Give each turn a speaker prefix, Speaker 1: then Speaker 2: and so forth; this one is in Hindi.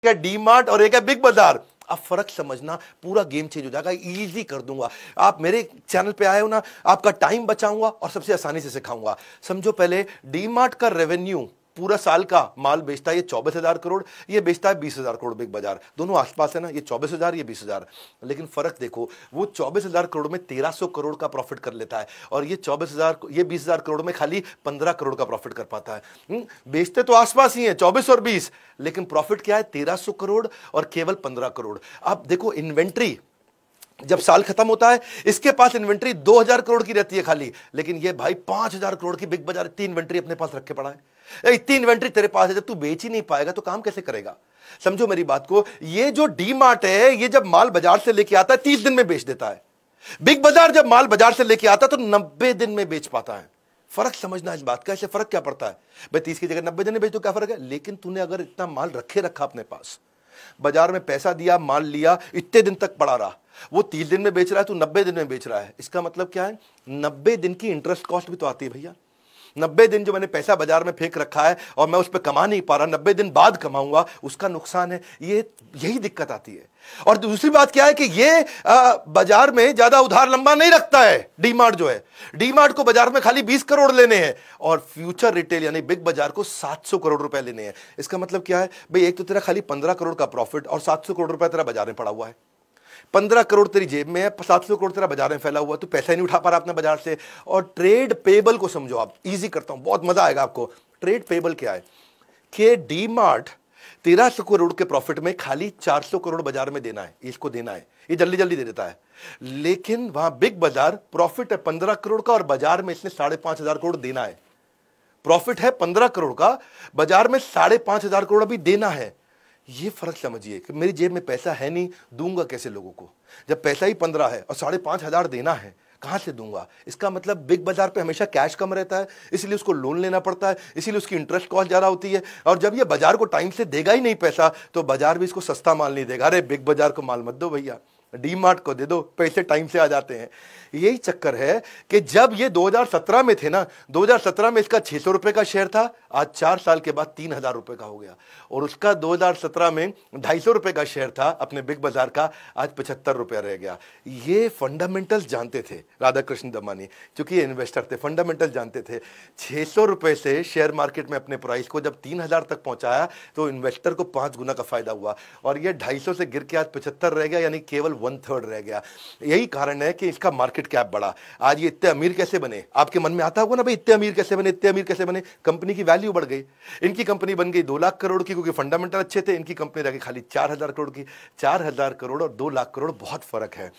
Speaker 1: है डी मार्ट और एक है बिग बाजार। अब फर्क समझना, पूरा गेम चेंज हो जाएगा, इजी कर दूंगा। आप मेरे चैनल पे आए हो ना, आपका टाइम बचाऊंगा और सबसे आसानी से सिखाऊंगा। समझो, पहले डी मार्ट का रेवेन्यू पूरा साल का माल बेचता है ये 24,000 करोड़, ये बेचता है 20,000 करोड़। बिग बाजार दोनों आसपास है ना, ये 24,000, ये 20,000। लेकिन फर्क देखो, वो 24,000 करोड़ में 1,300 करोड़ का प्रॉफिट कर लेता है, और ये 24,000, ये 20,000 करोड़ में खाली 15 करोड़ का प्रॉफिट कर पाता है। बेचते तो आसपास ही है 24 और 20, लेकिन प्रॉफिट क्या है 1,300 करोड़ और केवल 15 करोड़। अब देखो, इन्वेंट्री जब साल खत्म होता है, इसके पास इन्वेंट्री 2,000 करोड़ की रहती है खाली, लेकिन ये भाई 5,000 करोड़ की बिग बाजार इतनी इन्वेंट्री अपने पास रख के पड़ा है। इतनी इन्वेंट्री तेरे पास है, जब तू बेच ही नहीं पाएगा तो काम कैसे करेगा? समझो मेरी बात को, ये जो डी मार्ट है, ये जब माल बाजार से लेके आता है 30 दिन में बेच देता है। बिग बाजार जब माल बाजार से लेके आता है तो 90 दिन में बेच पाता है। फर्क समझना इस बात का। ऐसे फर्क क्या पड़ता है भाई, 30 की जगह 90 दिन में बेच तो क्या फर्क है? लेकिन तूने अगर इतना माल रखा अपने पास, बाजार में पैसा दिया, माल लिया, इतने दिन तक पड़ा रहा, वो 30 दिन में बेच रहा है, तू 90 दिन में बेच रहा है, इसका मतलब क्या है? 90 दिन की इंटरेस्ट कॉस्ट भी तो आती है भैया। 90 दिन जो मैंने पैसा बाजार में फेंक रखा है और मैं उस पर कमा नहीं पा रहा, 90 दिन बाद कमाऊंगा, उसका नुकसान है। यही दिक्कत आती है। और दूसरी बात क्या है कि ये बाजार में ज्यादा उधार लंबा नहीं रखता है। डी मार्ट जो है, डी मार्ट को बाजार में खाली 20 करोड़ लेने हैं और फ्यूचर रिटेल यानी बिग बाजार को 700 करोड़ रुपए लेने हैं। इसका मतलब क्या है भाई? एक तो तेरा खाली 15 करोड़ का प्रॉफिट और 700 करोड़ रुपए तेरा बाजार में पड़ा हुआ है। 15 करोड़ तेरी जेब में है, 700 करोड़ तेरा बाजार में फैला हुआ, तो पैसा ही नहीं उठा पा रहा अपने बाजार से। और ट्रेड पेबल को समझो आप, इजी करता हूं, बहुत मजा आएगा आपको। ट्रेड पेबल क्या है कि डी मार्ट 1,300 करोड़ के प्रॉफिट में खाली 400 करोड़ बाजार में देना है, इसको देना है, ये जल्दी जल्दी दे देता है। लेकिन वहां बिग बाजार प्रॉफिट है 15 करोड़ का और बाजार में इसने 5,500 करोड़ देना है। प्रॉफिट है 15 करोड़ का, बाजार में 5,500 करोड़ अभी देना है। ये फर्क समझिए कि मेरी जेब में पैसा है नहीं, दूंगा कैसे लोगों को? जब पैसा ही 15 है और 5,500 देना है, कहां से दूंगा? इसका मतलब बिग बाजार पे हमेशा कैश कम रहता है, इसलिए उसको लोन लेना पड़ता है, इसीलिए उसकी इंटरेस्ट कॉस्ट ज्यादा होती है। और जब ये बाजार को टाइम से देगा ही नहीं पैसा, तो बाजार भी इसको सस्ता माल नहीं देगा। अरे बिग बाजार को माल मत दो भैया, डी मार्ट को दे दो, पैसे टाइम से आ जाते हैं। यही चक्कर है कि जब ये 2017 में थे ना, 2017 में इसका 600 रुपए का शेयर था, आज 4 साल के बाद 3,000 रुपए का हो गया। और उसका 2017 में 250 रुपए का शेयर था अपने बिग बाजार का, आज 75 रुपया रह गया। ये फंडामेंटल्स जानते थे राधाकृष्ण दमानी, क्योंकि ये इन्वेस्टर थे, फंडामेंटल जानते थे। 600 रुपए से शेयर मार्केट में अपने प्राइस को जब 3,000 तक पहुंचाया तो इन्वेस्टर को 5 गुना का फायदा हुआ। और ये 250 से गिर के आज 75 रह गया, यानी केवल 1/3 रह गया। यही कारण है कि इसका मार्केट कैप बढ़ा। आज ये इतने अमीर कैसे बने? आपके मन में आता होगा ना भाई, इतने अमीर कैसे बने, इतने अमीर कैसे बने? कंपनी की वैल्यू बढ़ गई। इनकी कंपनी बन गई 2 लाख करोड़ की, क्योंकि फंडामेंटल अच्छे थे। इनकी कंपनी रह गई खाली 4,000 करोड़ की। 4,000 करोड़ और 2 लाख करोड़ बहुत फर्क है।